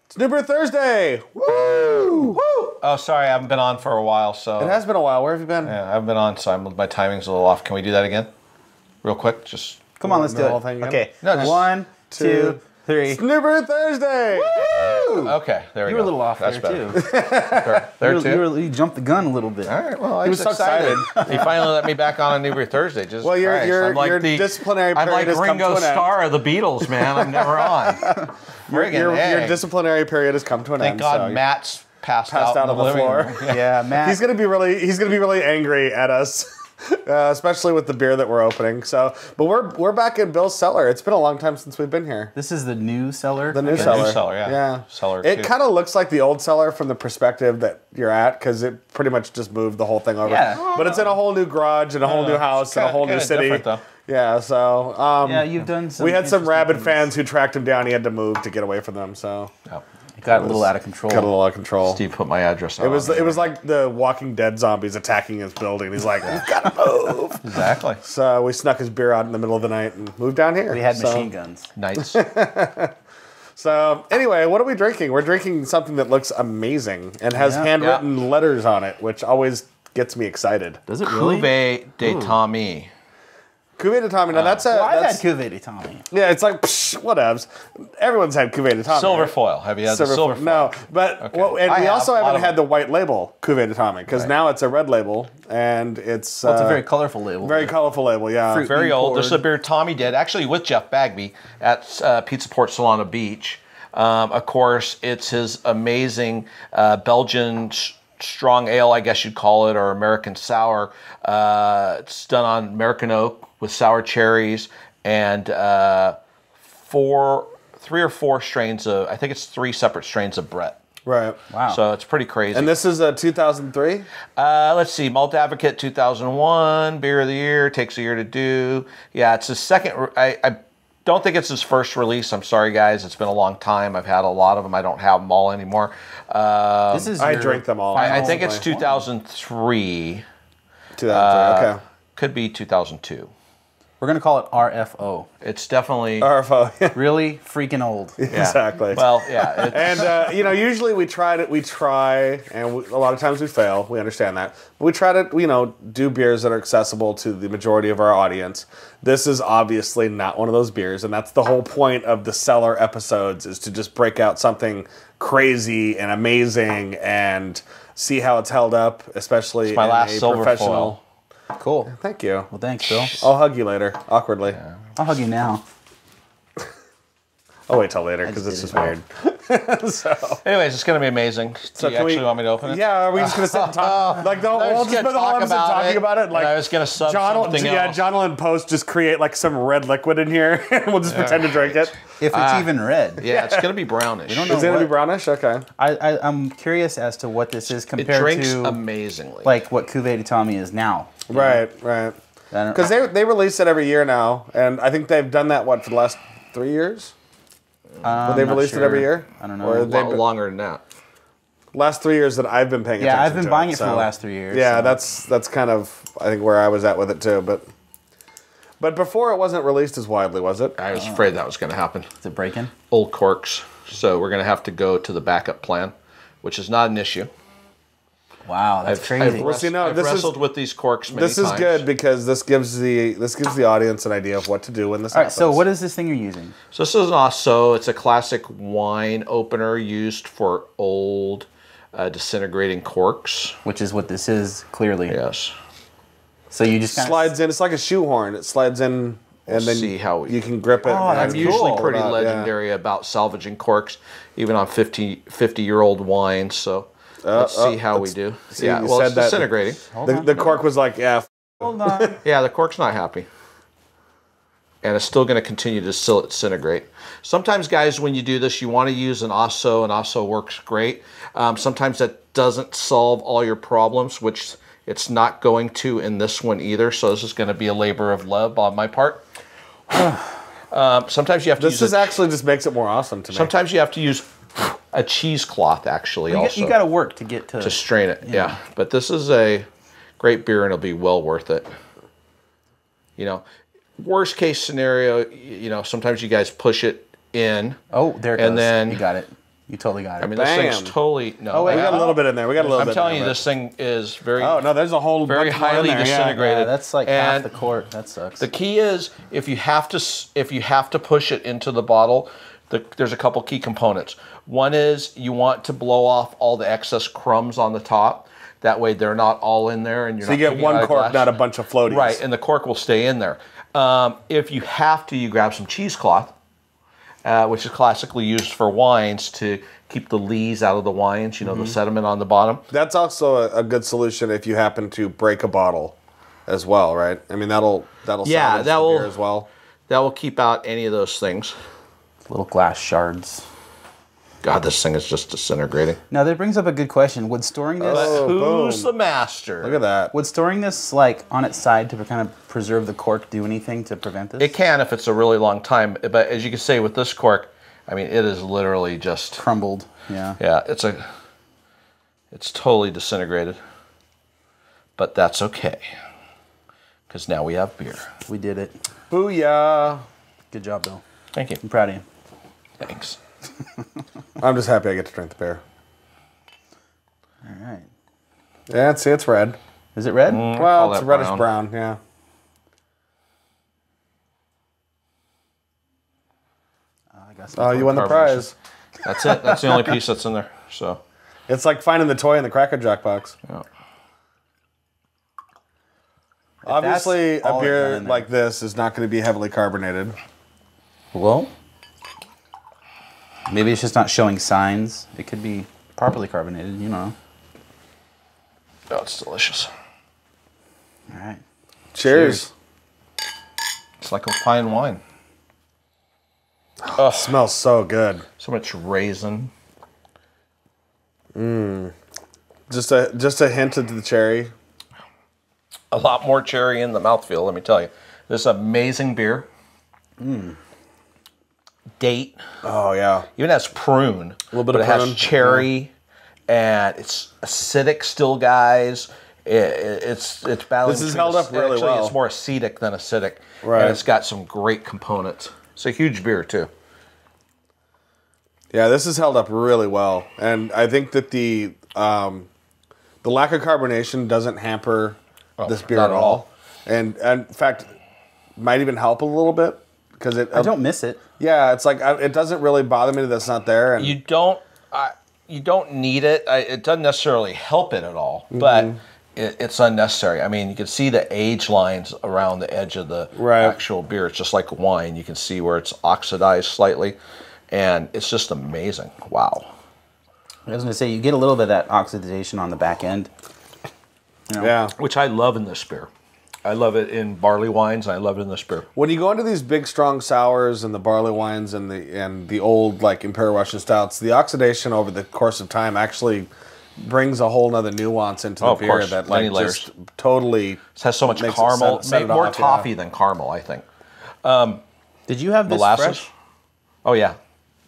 It's New Beer Thursday! Woo! Woo! Oh, sorry, I haven't been on for a while, so... It has been a while. Where have you been? Yeah, I haven't been on, so my timing's a little off. Can we do that again? Real quick, just... Come on, let's do it. Okay. No, just 1, 2, 3. It's New Beer Thursday! Woo! Okay, there we go. You were a little off That's there, better. too. There, too? You jumped the gun a little bit. All right, well, I was so excited. He finally let me back on New Beer Thursday. Jesus Well, Christ. I'm like your the disciplinary period I'm like has come to Ringo an end. Starr of the Beatles, man. I'm never on. Your disciplinary period has come to an Thank end. God so Matt's passed out out on the floor. Yeah, Matt. He's gonna be really angry at us. Especially with the beer that we're opening. So, but we're back in Bill's cellar. It's been a long time since we've been here. This is the new cellar. The new cellar. New cellar, yeah. Yeah. Cellar. It kind of looks like the old cellar from the perspective that you're at, because it pretty much just moved the whole thing over. Yeah. But it's in a whole new garage and a whole new house and a whole new city. Though. Yeah. So. Yeah, you've done some. We had some rabid things. fans who tracked him down. He had to move to get away from them. So. Yep. It got a little out of control. Got a little out of control. Steve put my address on. It was like the Walking Dead zombies attacking his building. He's like, we've got to move. Exactly. So we snuck his beer out in the middle of the night and moved down here. We had machine guns. Nice. So anyway, what are we drinking? We're drinking something that looks amazing and has handwritten letters on it, which always gets me excited. Does it really? Cuvee de Tomme. Cuvee de Tomme. Now that's a. Well, I've had Cuvee de Tomme. Yeah, it's like whatevs. Everyone's had Cuvee de Tomme. Silver right? foil. Have you had the silver foil? No, but Okay. and we also haven't of had the white label Cuvee de Tomme because now it's a red label and it's. Well, it's a very colorful label. Very colorful label, yeah. Fruit. Very old. poured. This is a beer Tommy did, actually with Jeff Bagby at Pizza Port Solana Beach. Of course, it's his amazing Belgian strong ale, I guess you'd call it, or American sour. It's done on American oak with sour cherries and 3 or 4 strains of, I think it's 3 separate strains of Brett. Right. Wow. So it's pretty crazy. And this is a 2003? Let's see, Malt Advocate 2001, Beer of the Year, takes a year to do. Yeah, it's his second, I don't think it's his first release. I'm sorry, guys. It's been a long time. I've had a lot of them. I don't have them all anymore. This is I drank them all. I think it's 2003. 2003, okay. Could be 2002. We're going to call it RFO. It's definitely... RFO, yeah. Really freaking old. Exactly. Well, yeah. And, usually we try, and a lot of times we fail. We understand that. But we try to, do beers that are accessible to the majority of our audience. This is obviously not one of those beers, and that's the whole point of the Cellar episodes, is to just break out something crazy and amazing and see how it's held up, especially my last in a silver professional... foil. Cool. Thank you. Well, thanks, Bill. I'll hug you later, awkwardly. Yeah. I'll hug you now. I'll wait till later, because it's just weird. Anyways, it's going to be amazing. Do you actually want me to open it? Yeah, are we just going to sit and talk? Like, we'll just spend the whole episode talking about it. Like, I was going to sub something else. Yeah, John will in post just create like some red liquid in here, and we'll just pretend to drink it. If it's even red. Yeah, it's going to be brownish. We don't know Is it going to be brownish? Okay. I'm curious as to what this is compared It drinks to amazingly. like what Cuvee de Tomme is now. Right. Because they release it every year now, and I think they've done that, for the last 3 years? They've released it every year? I don't know. Or longer than that. Last 3 years that I've been paying attention to Yeah, I've been buying it for so. the last 3 years. Yeah, so. that's kind of, I think, where I was at with it, too. But before, it wasn't released as widely, was it? I was afraid that was going to happen. Is it breaking? Old corks. So we're going to have to go to the backup plan, which is not an issue. Wow, that's crazy. I've wrestled with these corks many times. This is good because this gives the audience an idea of what to do when this happens. All right, so what is this thing you're using? So this is an Osso. It's a classic wine opener used for old disintegrating corks. Which is what this is, clearly. Yes. So you just slides in. It's like a shoehorn. It slides in, and then see how you can grip it. I'm usually pretty legendary about salvaging corks, even on 50-year-old wines. So let's see how we do. Yeah, well, it's disintegrating. The cork was like, yeah. Hold on. Yeah, the cork's not happy. And it's still going to continue to disintegrate. Sometimes, guys, when you do this, you want to use an Osso, and Osso works great. Sometimes that doesn't solve all your problems, which it's not going to in this one either. So this is going to be a labor of love on my part. Sometimes you have to use... This actually just makes it more awesome to me. Sometimes you have to use a cheesecloth, actually, also. You got to work to get to... To strain it, yeah. But this is a great beer, and it'll be well worth it. Worst case scenario, sometimes you guys push it in. Oh, there it goes. And then you got it. You totally got it. I mean, Bam. this thing's totally no. Oh, wait, We got a little bit in there. We got a little bit. I'm telling in you, there, this thing is very. Oh no, there's a whole very bunch more in highly there. disintegrated. Yeah, that's like And half the cork. That sucks. the key is if you have to push it into the bottle, there's a couple key components. One is you want to blow off all the excess crumbs on the top. That way they're not all in there, and you're So not you get taking one out a cork, glass. not a bunch of floaties. Right, and the cork will stay in there. If you have to, you grab some cheesecloth, which is classically used for wines to keep the lees out of the wines, the sediment on the bottom. That's also a good solution if you happen to break a bottle, as well, right? I mean that'll Yeah, salvage that the will- beer as well. That will keep out any of those things. Little glass shards. God, this thing is just disintegrating. Now that brings up a good question. Would storing this Who's boom. the master? Look at that. would storing this like on its side to kind of preserve the cork do anything to prevent this? It can if it's a really long time, but as you can see with this cork, I mean, it is literally just Crumbled. Yeah. yeah, it's totally disintegrated. But that's okay, because now we have beer. We did it. Booyah! Good job, Bill. Thank you. I'm proud of you. Thanks. I'm just happy I get to drink the beer. All right. Yeah, it's red. Is it red? Call Well, it's that reddish brown. brown. Yeah. I got some Oh, you won the carbonation. prize. That's it. That's the only piece that's in there. So It's like finding the toy in the Cracker Jack box. yeah. Obviously, that's a all it beer had in there. like this is not going to be heavily carbonated. Well, maybe it's just not showing signs. It could be properly carbonated, you know. Oh, it's delicious. All right. Cheers. It's like a fine wine. Smells so good. So much raisin. Just a hint of the cherry. A lot more cherry in the mouthfeel, let me tell you. This amazing beer. Date. Oh yeah. Even has prune. A little bit but of it prune, has cherry, and it's acidic still, guys. It's battling. This is between held up really actually, well. It's more acetic than acidic, Right. and it's got some great components. It's a huge beer too. Yeah, this is held up really well, and I think that the lack of carbonation doesn't hamper this beer not at at all, all. and in fact, might even help a little bit because it. I don't miss it. Yeah, it's like it doesn't really bother me that it's not there. And You don't need it. It doesn't necessarily help it at all, but it's unnecessary. I mean, you can see the age lines around the edge of the Right. actual beer. It's just like wine. You can see where it's oxidized slightly, and it's just amazing. Wow. I was going to say, you get a little bit of that oxidation on the back end. You know? yeah, Which I love in this beer. I love it in barley wines, and I love it in this beer. when you go into these big strong sours and the barley wines and the old like Imperial Russian stouts, the oxidation over the course of time actually brings a whole nother nuance into the of beer course. that Many like layers. just totally It has so much makes it caramel, set it more off, toffee yeah. than caramel, I think. Did you have this Molasses. fresh? Oh yeah.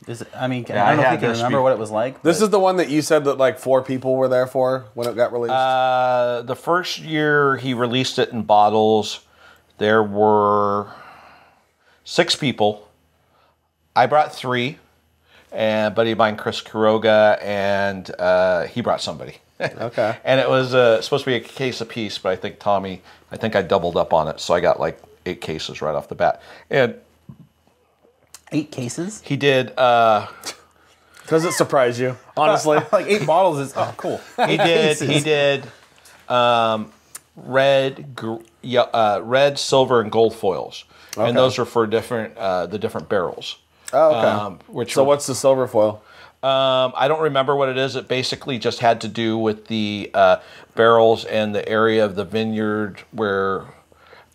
Is it, I mean, Yeah, I don't know I if had you can this remember what it was like. This but- is the one that you said that like 4 people were there for when it got released. The first year he released it in bottles, there were 6 people. I brought 3, and a buddy of mine, Chris Quiroga, and he brought somebody. Okay. And it was supposed to be a case apiece, but I think Tommy, I doubled up on it, so I got like 8 cases right off the bat. And 8 cases? he did. Does it surprise you, honestly? Like 8 bottles is, oh, cool. He did red, silver, and gold foils, Okay. and those are for the different barrels. Oh, okay. Which So were- what's the silver foil? I don't remember what it is. It basically just had to do with the barrels and the area of the vineyard where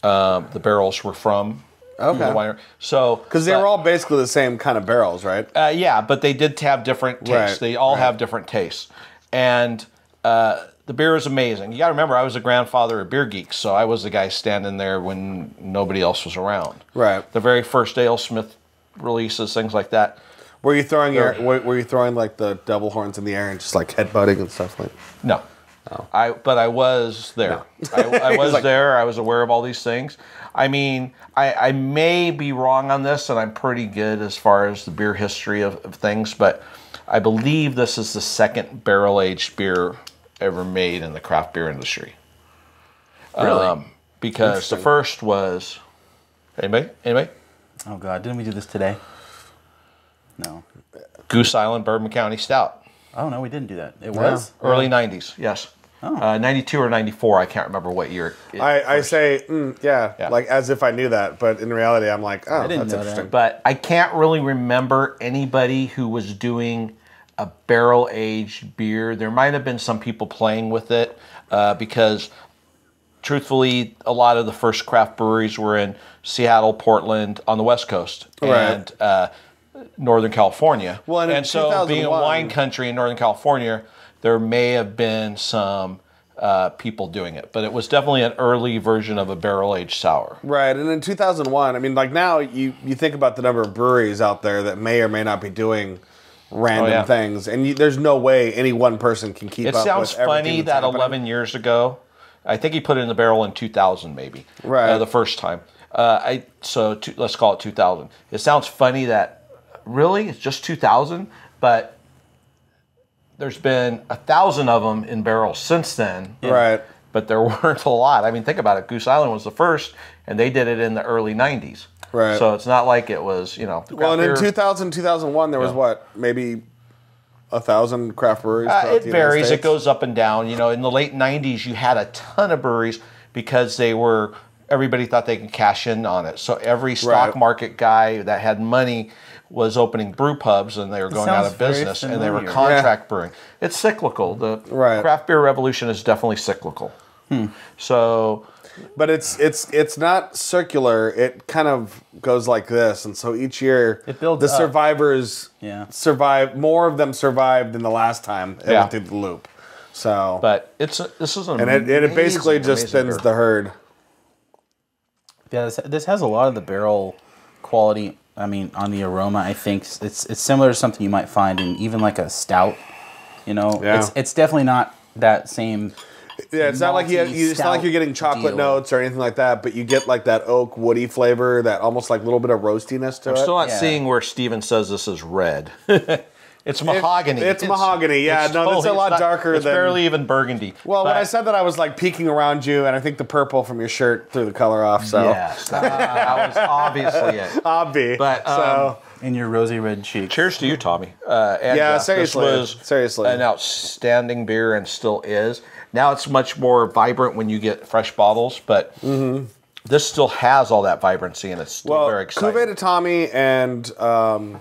the barrels were from. Okay. The winery. So Because they were all basically the same kind of barrels, right? yeah, but they did have different tastes. Right, They all right. have different tastes, and the beer is amazing. You got to remember, I was a grandfather of beer geeks, so I was the guy standing there when nobody else was around. Right. The very first AleSmith releases, things like that. Were you throwing were you throwing like the devil horns in the air and just like headbutting and stuff like? No. But I was there. I was there. I was aware of all these things. I mean, I may be wrong on this, and I'm pretty good as far as the beer history of things, but I believe this is the second barrel-aged beer ever made in the craft beer industry. Really? Because the first was... Anybody? Oh, God. Didn't we do this today? No. Goose Island Bourbon County Stout. Oh, no, we didn't do that. It was? Early 90s, yes. Oh. 92 or 94, I can't remember what year. I say, like as if I knew that, but in reality, I'm like, oh, didn't that's know interesting. that. But I can't really remember anybody who was doing a barrel-aged beer. There might have been some people playing with it because, truthfully, a lot of the first craft breweries were in Seattle, Portland, on the West Coast, and Northern California. Well, and so being a wine country in Northern California, there may have been some people doing it, but it was definitely an early version of a barrel-aged sour. Right, and in 2001, I mean, like now you think about the number of breweries out there that may or may not be doing random things, and there's no way any one person can keep up with everything. It sounds funny that happening. 11 years ago, I think he put it in the barrel in 2000 maybe, the first time. Let's call it 2000. It sounds funny that, really, it's just 2000, but there's been 1,000 of them in barrels since then. Right. But there weren't a lot. I mean, think about it. Goose Island was the first, and they did it in the early 90s. Right. So it's not like it was, Well, and in 2000, 2001, there was what, maybe 1,000 craft breweries? It varies. It goes up and down. In the late 90s, you had a ton of breweries because everybody thought they could cash in on it. So every stock market guy that had money was opening brew pubs, and they were going out of business, and they were contract brewing. It's cyclical. The craft beer revolution is definitely cyclical. So, but it's not circular. It kind of goes like this, and so each year it builds the up. survivors survive. More of them survived than the last time it went through the loop. So, but this is an it basically just thins the herd. Yeah, this has a lot of the barrel quality. I mean, on the aroma, I think it's similar to something you might find in even like a stout. It's definitely not that same. Yeah, it's not like it's not like you're getting chocolate notes or anything like that, but you get like that oak woody flavor, that almost like little bit of roastiness to it. I'm still not seeing where Steven says this is red. It's mahogany. It's mahogany, yeah. It's a lot darker than... It's barely even burgundy. Well, when I said that, I was like peeking around you, and I think the purple from your shirt threw the color off, so... Yes, that was obviously it. Obvi. But, in your rosy red cheeks. Cheers to you, Tommy. Seriously. This was an outstanding beer and still is. Now it's much more vibrant when you get fresh bottles, but this still has all that vibrancy, and it's still very exciting. Cuvee de Tomme and...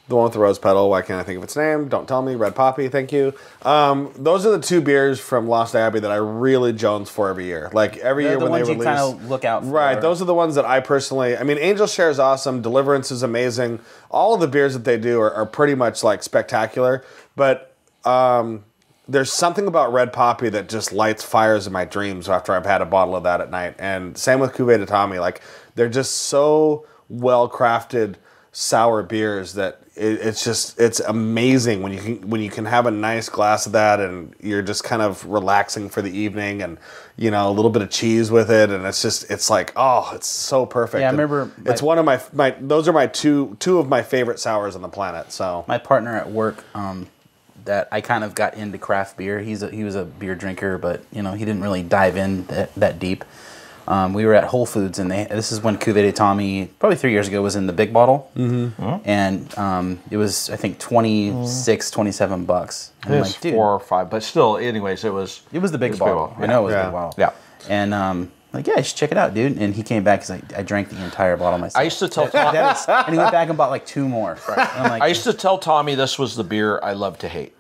the one with the rose petal, why can't I think of its name? Don't tell me. Red Poppy, thank you. Those are the two beers from Lost Abbey that I really jones for every year. Like every year when they release. The ones you kind of look out for. Right, those are the ones that I personally... I mean, Angel Share is awesome. Deliverance is amazing. All of the beers that they do are pretty much like spectacular. But there's something about Red Poppy that just lights fires in my dreams after I've had a bottle of that at night. And same with Cuvee de Tomme. Like, they're just so well-crafted sour beers that it's amazing when you can have a nice glass of that and you're just kind of relaxing for the evening, and a little bit of cheese with it, and it's like, oh, it's so perfect. Yeah, I remember it's one of my those are my two of my favorite sours on the planet. So my partner at work, that I kind of got into craft beer. He was a beer drinker, but he didn't really dive in that deep. We were at Whole Foods, and this is when Cuvee de Tomme, probably 3 years ago, was in the big bottle. And it was, I think, $26, $27. I'm like, dude, 4 or 5, but still, anyways, it was the big bottle. I know it was the big bottle. Yeah. And like, yeah, you should check it out, dude. And he came back because I drank the entire bottle myself. I used to tell Tommy, and he went back and bought like 2 more. Right. And I'm like, I used to tell Tommy this was the beer I love to hate,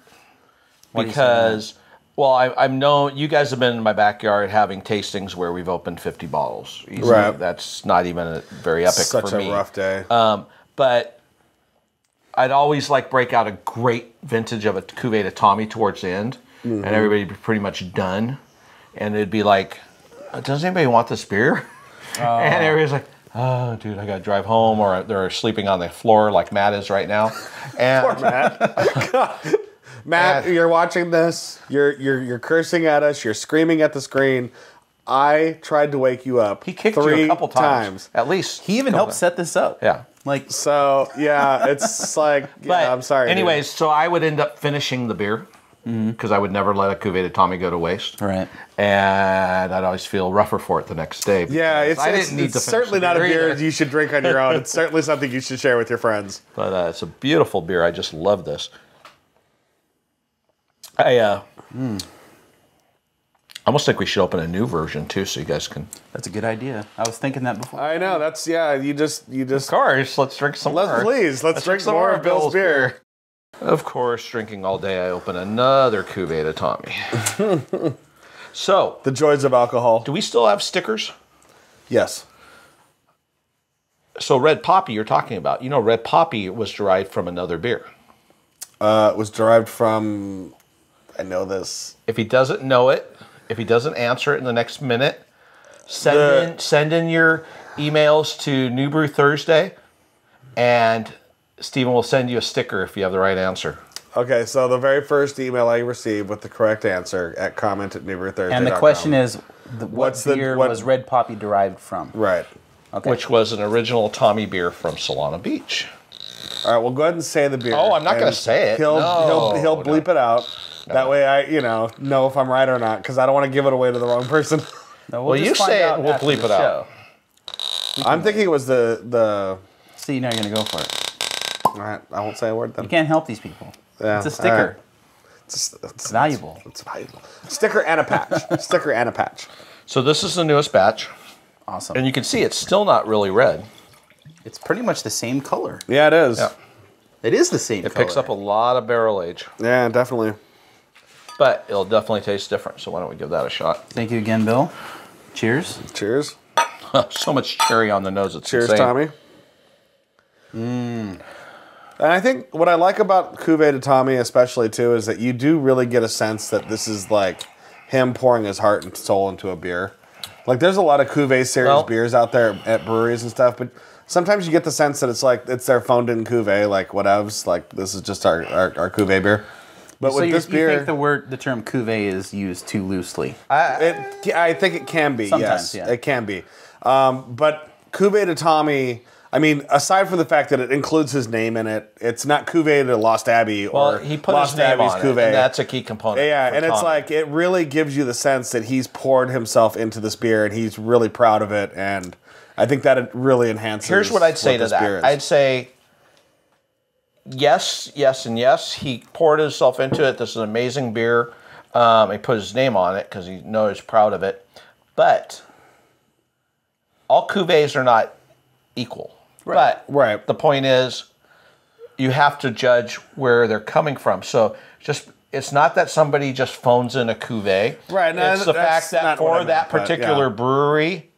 because. Well, I've known you guys have been in my backyard having tastings where we've opened 50 bottles. Easily. Right. That's not even very epic for me. Such a rough day. But I'd always break out a great vintage of a Cuvée de Tomme towards the end, and everybody'd be pretty much done. And it'd be like, does anybody want this beer? And everybody's like, oh, dude, I got to drive home, or they're sleeping on the floor like Matt is right now. And poor Matt. Matt, you're watching this. You're cursing at us. You're screaming at the screen. I tried to wake you up. He kicked you a couple times. At least. He even helped set this up. Yeah. Like, So yeah, it's like But I'm sorry. anyways, so I would end up finishing the beer because I would never let a Cuvée de Tomme go to waste. right. And I'd always feel rougher for it the next day. Yeah, because I it's didn't need to finish certainly the not a beer either. you should drink on your own. It's certainly something you should share with your friends. But it's a beautiful beer. I just love this. I almost think we should open a new version too, so you guys can. That's a good idea. I was thinking that before. I know that's You just. Of course, let's drink some more. Let's drink some more of Bill's beer. Of course, drinking all day, I open another Cuvée de Tomme. So, The joys of alcohol. do we still have stickers? Yes. So, Red Poppy, you're talking about. You know, Red Poppy was derived from another beer. It was derived from. I know this. If he doesn't know it, if he doesn't answer it in the next minute, send in your emails to New Brew Thursday, and Stephen will send you a sticker if you have the right answer. Okay, so the very first email I received with the correct answer at comment@newbrewthursday.com. And the question is, what beer was Red Poppy derived from? Right. Okay. Which was an original Tommy beer from Solana Beach. All right, well, go ahead and say the beer. Oh, I'm not going to say it. He'll No, bleep it out. That way I, know if I'm right or not, because I don't want to give it away to the wrong person. No, Well, just you find say it, out we'll after bleep the it out. show. I'm thinking it was the. See, now you're going to go for it. All right, I won't say a word then. You can't help these people. Yeah, It's a sticker. all right. It's valuable. It's valuable. Sticker and a patch. Sticker and a patch. So this is the newest batch, Awesome. and you can see it's still not really red. It's pretty much the same color. Yeah, it is. Yeah. It is the same It color. picks up a lot of barrel age, Yeah, definitely. but it'll definitely taste different. So why don't we give that a shot? Thank you again, Bill. Cheers. Cheers. So much cherry on the nose. It's Cheers, insane. Tommy. And I think what I like about Cuvée de Tomme especially too is that you do really get a sense that this is like him pouring his heart and soul into a beer. Like there's a lot of Cuvée series beers out there at breweries and stuff, but sometimes you get the sense that it's their phoned in Cuvée, like whatevs, like this is just our Cuvée beer. But So with this beer, you think the term cuvee is used too loosely? I think it can be. Sometimes, yes, yeah. it can be. But Cuvée de Tomme, I mean, aside from the fact that it includes his name in it, it's not Cuvée de Lost Abbey Well, or he put Lost his name Abbey's on Cuvée. it, and that's a key component. Yeah, for and it's Tommy. like it really gives you the sense that he's poured himself into this beer and he's really proud of it, and I think that it really enhances. Here's what I'd say to this beer that. is. I'd say yes, yes, and yes. He poured himself into it. This is an amazing beer. He put his name on it because he knows he's proud of it. But all cuvées are not equal. But Right. the point is, you have to judge where they're coming from. So it's not that somebody just phones in a cuvée. Right, no, It's the that's fact that not what I for meant, that but, particular yeah. brewery,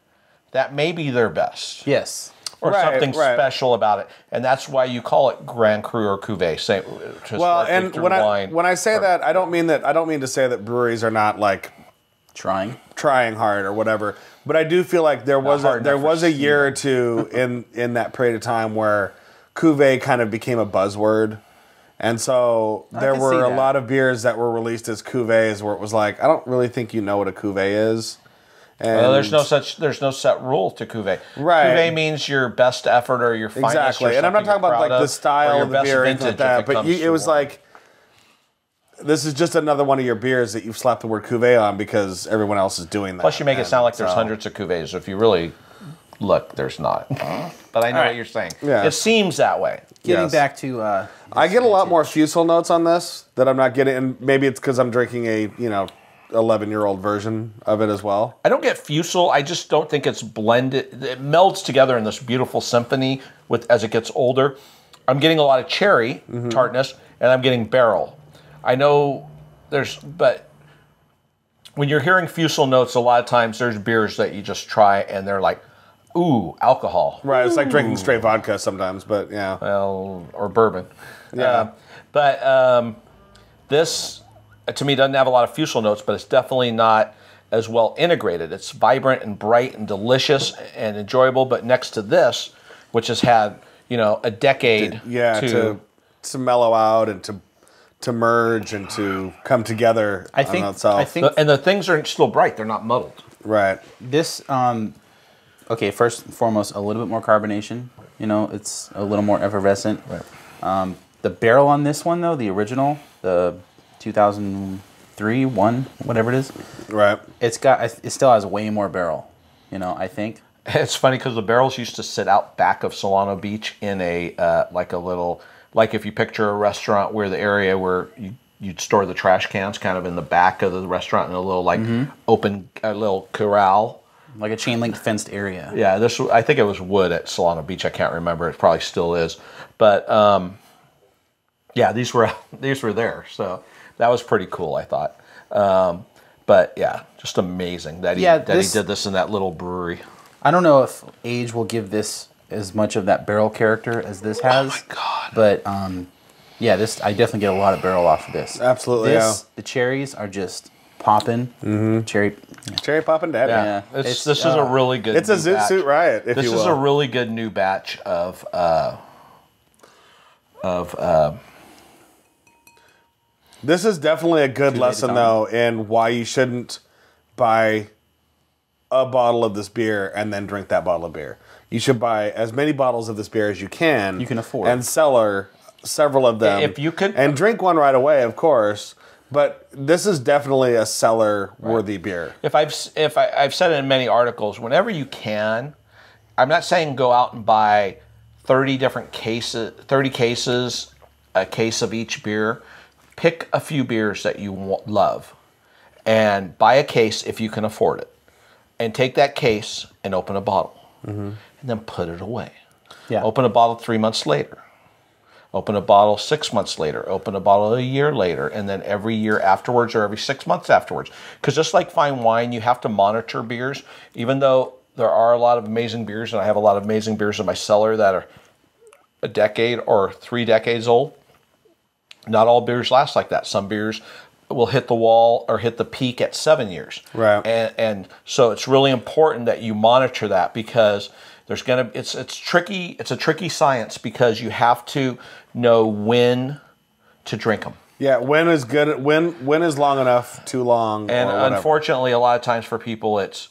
that may be their best. Yes. Or Right, something right. special about it, and that's why you call it Grand Cru or Cuvée. Same. Well, and when I say that, I don't mean to say that breweries are not like Trying. hard or whatever. But I do feel like there was hard enough for a year or two in that period of time where Cuvée kind of became a buzzword. And so there can see were a that. lot of beers that were released as cuvées where it was like, I don't really think you know what a cuvée is. And well, there's no set rule to Cuvée. Right. Cuvée means your best effort or your finest. exactly. Or And I'm not something talking about you're like proud the of, or style your of the best beer or anything like vintage if that. But comes it to was wine. like, this is just another one of your beers that you've slapped the word cuvée on because everyone else is doing that. Plus, you make it And sound like there's so- hundreds of Cuvées. If you really look, there's not. But I know what you're saying. Yeah. It seems that way. Getting Yes. back to I get a lot more fusel notes on this that I'm not getting, and maybe it's because I'm drinking a 11-year-old version of it as well. I don't get fusel. I just don't think it's blended. It melds together in this beautiful symphony as it gets older. I'm getting a lot of cherry tartness, and I'm getting barrel. I know but when you're hearing fusel notes, a lot of times there's beers that you just try and they're like, ooh, alcohol. Right, it's like drinking straight vodka sometimes, but yeah. Well, or bourbon. Yeah. But this, to me, doesn't have a lot of fusel notes, but it's definitely not as well integrated. It's vibrant and bright and delicious and enjoyable, but next to this, which has had, a decade to mellow out and to merge and to come together I think on itself. and the things are still bright. They're not muddled. Right. this. Okay, first and foremost, a little bit more carbonation. You know, it's a little more effervescent. Right. The barrel on this one, though, the original, the 2003, 1, whatever it is, Right. it still has way more barrel. You know, I think. It's funny because the barrels used to sit out back of Solano Beach in a like a little, like if you picture a restaurant where the area where you'd store the trash cans kind of in the back of the restaurant in a little like open, a little corral. Like a chain link fenced area. Yeah, I think it was wood at Solano Beach. I can't remember. It probably still is. But yeah, these were there. So that was pretty cool, I thought. But yeah, just amazing that he did this in that little brewery. I don't know if age will give this as much of that barrel character as this has. Oh my God. But yeah, I definitely get a lot of barrel off of this. Absolutely, The cherries are just popping. Cherry popping daddy. Yeah, this is a really good. It's a Zoot Suit Riot, if you will. This is a really good new batch of. This is definitely a good lesson, though, in why you shouldn't buy a bottle of this beer and then drink that bottle of beer. You should buy as many bottles of this beer as you can. You can afford. And Cellar several of them. If you could, and drink one right away, of course. But this is definitely a Cellar-worthy beer. If I've said it in many articles, whenever you can, I'm not saying go out and buy 30 cases, a case of each beer. Pick a few beers that you love and buy a case if you can afford it. And take that case and open a bottle. And then put it away. Yeah. Open a bottle 3 months later. Open a bottle 6 months later. Open a bottle a year later. And then every year afterwards or every 6 months afterwards. Because just like fine wine, you have to monitor beers. Even though there are a lot of amazing beers, and I have a lot of amazing beers in my cellar that are a decade or 3 decades old, not all beers last like that. Some beers will hit the wall or hit the peak at 7 years. Right. And so it's really important that you monitor that because it's tricky. It's a tricky science because you have to know when to drink them. Yeah, when is good? When is long enough? Too long? And unfortunately, a lot of times for people, it's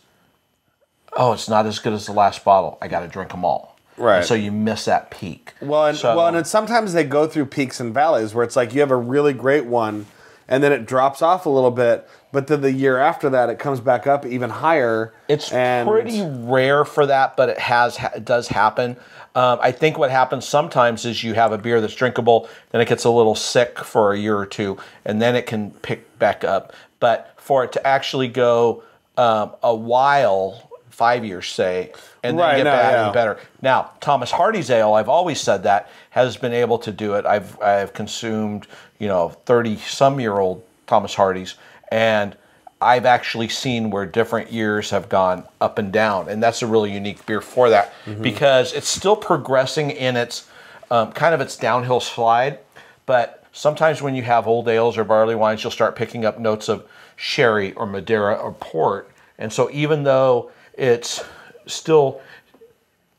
not as good as the last bottle. I got to drink them all. Right. And so you miss that peak. And sometimes they go through peaks and valleys where it's like you have a really great one, and then it drops off a little bit, but then the year after that it comes back up even higher. It's pretty rare for that, but it does happen. I think what happens sometimes is you have a beer that's drinkable, then it gets a little sick for a year or two, and then it can pick back up. But for it to actually go a while, 5 years, say, and then get better and better. Now, Thomas Hardy's ale, I've always said that, has been able to do it. I've consumed, 30-some-year-old Thomas Hardy's, and I've actually seen where different years have gone up and down, and that's a really unique beer for that because it's still progressing in its kind of its downhill slide, but sometimes when you have old ales or barley wines, you'll start picking up notes of sherry or Madeira or port, and so even though it's still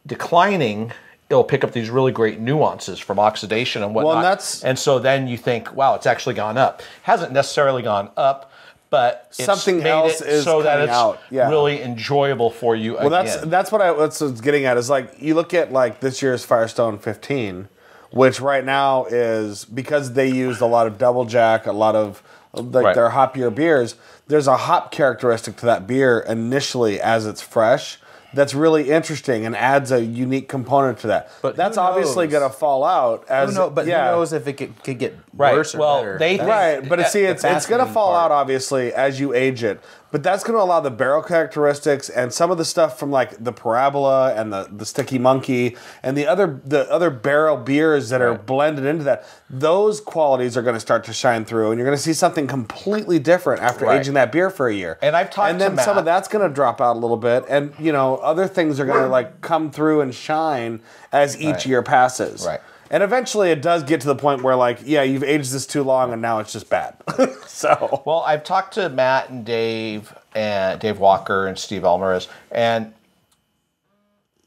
declining, it'll pick up these really great nuances from oxidation and whatnot. Well, and so then you think, wow, it's actually gone up. Hasn't necessarily gone up, but it's something made else it is so that coming it's out. Yeah. really enjoyable for you again. That's what I was getting at. Is like you look at like this year's Firestone 15, which right now is because they used a lot of Double Jack, a lot of their hoppier beers. There's a hop characteristic to that beer initially as it's fresh that's really interesting and adds a unique component to that. But that's obviously going to fall out as. Who knows if it could get worse or better? But it's going to fall out obviously as you age it. But that's going to allow the barrel characteristics and some of the stuff from like the Parabola and the Sticky Monkey and the other barrel beers that are blended into that. Those qualities are going to start to shine through, and you're going to see something completely different after aging that beer for a year. And I've talked to Matt. And then some of that's going to drop out a little bit, and other things are going to like come through and shine as each year passes. Right. And eventually it does get to the point where like, yeah, you've aged this too long and now it's just bad. So. Well, I've talked to Matt and Dave Walker and Steve Alvarez, and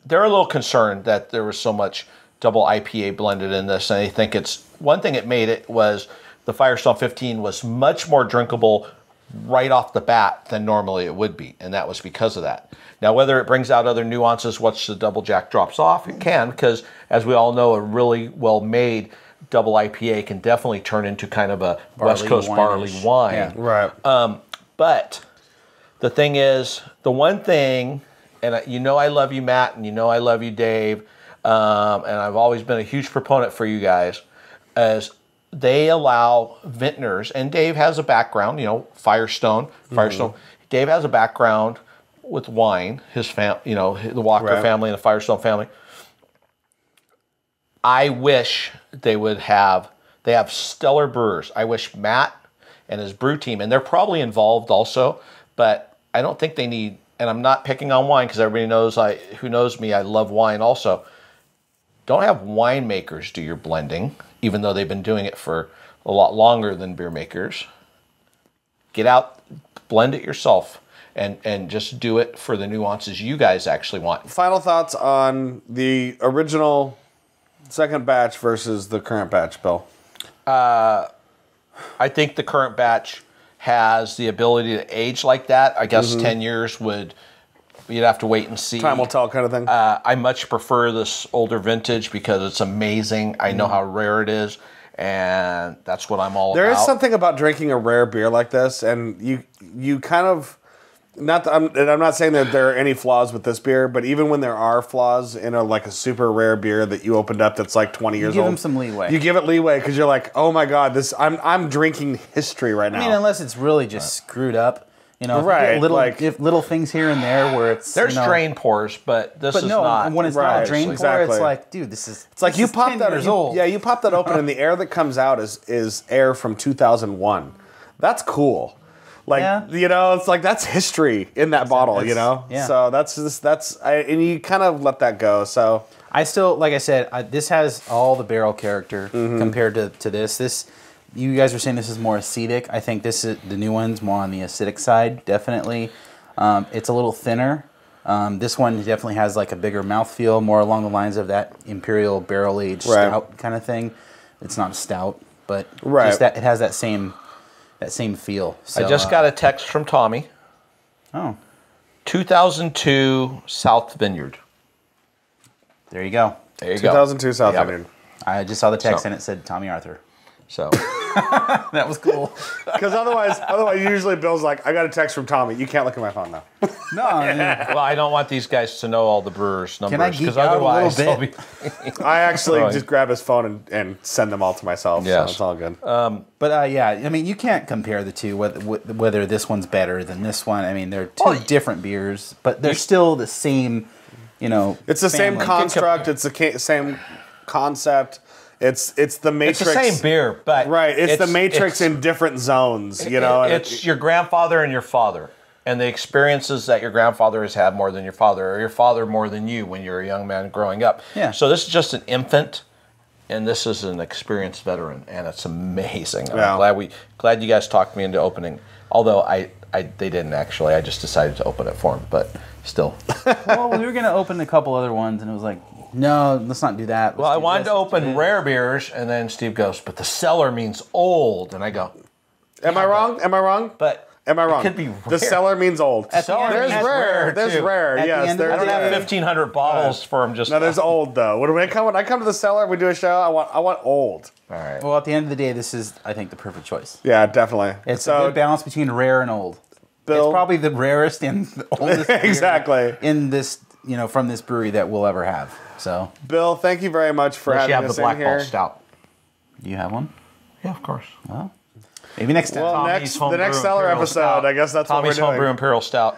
they're a little concerned that there was so much double IPA blended in this. And I think one thing it made it was the Firestone 15 was much more drinkable right off the bat than normally it would be, and that was because of that. Now, whether it brings out other nuances once the double jack drops off, it can, because as we all know, a really well-made double IPA can definitely turn into kind of a West Coast barley wine. Yeah. Right. But the thing is, the one thing, and you know I love you, Matt, and you know I love you, Dave, and I've always been a huge proponent for you guys, is they allow vintners, and Dave has a background, you know, Firestone. Dave has a background with wine, his you know, the Walker family and the Firestone family. I wish they have stellar brewers. I wish Matt and his brew team, and they're probably involved also, but I don't think they need, and I'm not picking on wine because everybody knows, who knows me, I love wine also. Don't have winemakers do your blending, even though they've been doing it for a lot longer than beer makers. Get out, blend it yourself, and just do it for the nuances you guys actually want. Final thoughts on the original second batch versus the current batch, Bill? I think the current batch has the ability to age like that. I guess 10 years you'd have to wait and see. Time will tell kind of thing. I much prefer this older vintage because it's amazing. I know how rare it is, and that's what I'm all about. There is something about drinking a rare beer like this, and you kind of, I'm not saying that there are any flaws with this beer, but even when there are flaws in a super rare beer that you opened up that's like 20 years old, you give them some leeway. You give it leeway because you're like, oh my god, I'm drinking history right now. I mean, unless it's really just screwed up. You know, right? Little things here and there where it's there's drain pours, but this is not. When it's not a drain pour, it's like, dude, this is. It's like you pop that. Years old. Yeah, you pop that open, and the air that comes out is air from 2001. That's cool. You know, it's like that's history in that bottle. You know, so and you kind of let that go. So I still, like I said, this has all the barrel character compared to this. This. You guys are saying this is more acetic. I think the new one's more on the acidic side, definitely. It's a little thinner. This one definitely has like a bigger mouthfeel, more along the lines of that imperial barrel-aged stout kind of thing. It's not a stout, but just that it has that same feel. So, I just got a text from Tommy. Oh. 2002 South Vineyard. There you go. There you go. 2002 South Vineyard. I just saw the text and it said Tommy Arthur. So that was cool. Because otherwise, usually Bill's like, I got a text from Tommy. You can't look at my phone now. No. Well, I don't want these guys to know all the brewers' numbers. Can I geek out a little bit? I actually just grab his phone and send them all to myself. Yes. So it's all good. But yeah, I mean, you can't compare the two, whether this one's better than this one. I mean, they're two different beers, but they're still the same, you know. It's the same construct. It's the same concept. It's the Matrix. It's the same beer, but it's the Matrix in different zones. You know, it's your grandfather and your father, and the experiences that your grandfather has had more than your father, or your father more than you when you're a young man growing up. Yeah. So this is just an infant, and this is an experienced veteran, and it's amazing. I'm glad you guys talked me into opening. Although they didn't actually. I just decided to open it for them, but still. Well, we were gonna open a couple other ones, and it was like, no, let's not do that. Well, I wanted to open rare beers, and then Steve goes, but the cellar means old. And I go, Am I wrong? Am I wrong? But am I wrong? It could be rare. The cellar means old. There's rare. There's rare. Yes, I don't have 1,500 bottles for them. Just no. There's old though. When I come to the cellar, we do a show. I want old. All right. Well, at the end of the day, this is, I think, the perfect choice. Yeah, definitely. It's a good balance between rare and old. Bill, it's probably the rarest and the oldest exactly in this, from this brewery that we'll ever have. So, Bill, thank you very much for having us in here. You have the Black Ball Stout. Do you have one? Yeah, of course. Well, maybe next time. Well, the next Cellar episode, I guess that's what we're doing. Tommy's Homebrew Imperial Stout.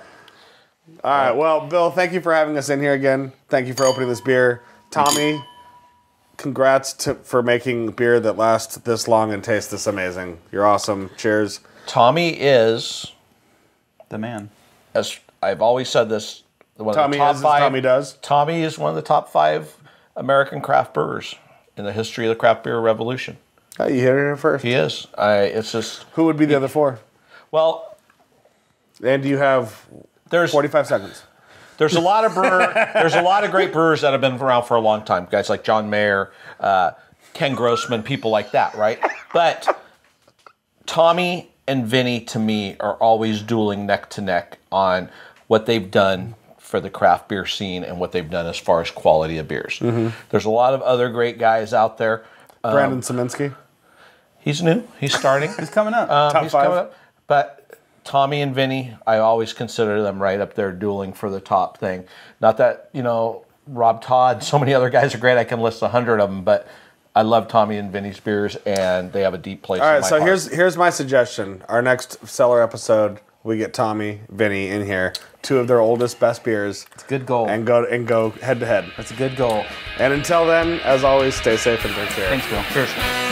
All right. Well, Bill, thank you for having us in here again. Thank you for opening this beer. Tommy, congrats for making beer that lasts this long and tastes this amazing. You're awesome. Cheers. Tommy is the man. As I've always said this, one Tommy of the top is, five. Tommy does. Tommy is one of the top 5 American craft brewers in the history of the craft beer revolution. Oh, you hit it here first. He is. It's just. Who would be the other 4? Well, and you have 45 seconds. There's a lot of there's a lot of great brewers that have been around for a long time. Guys like John Mayer, Ken Grossman, people like that, right? But Tommy and Vinny, to me, are always dueling neck to neck on what they've done for the craft beer scene and what they've done as far as quality of beers. There's a lot of other great guys out there. Brandon Saminsky. He's new. He's starting. He's coming up. Top He's 5. coming up. But Tommy and Vinny, I always consider them right up there dueling for the top thing. Not that, Rob Todd, so many other guys are great. I can list 100 of them, but I love Tommy and Vinny's beers, and they have a deep place in my All right, heart. so here's my suggestion. Our next Cellar episode, we get Tommy, Vinny in here, 2 of their oldest, best beers. It's a good goal. And go head to head. That's a good goal. And until then, as always, stay safe and drink beer. Thanks, Bill. Cheers.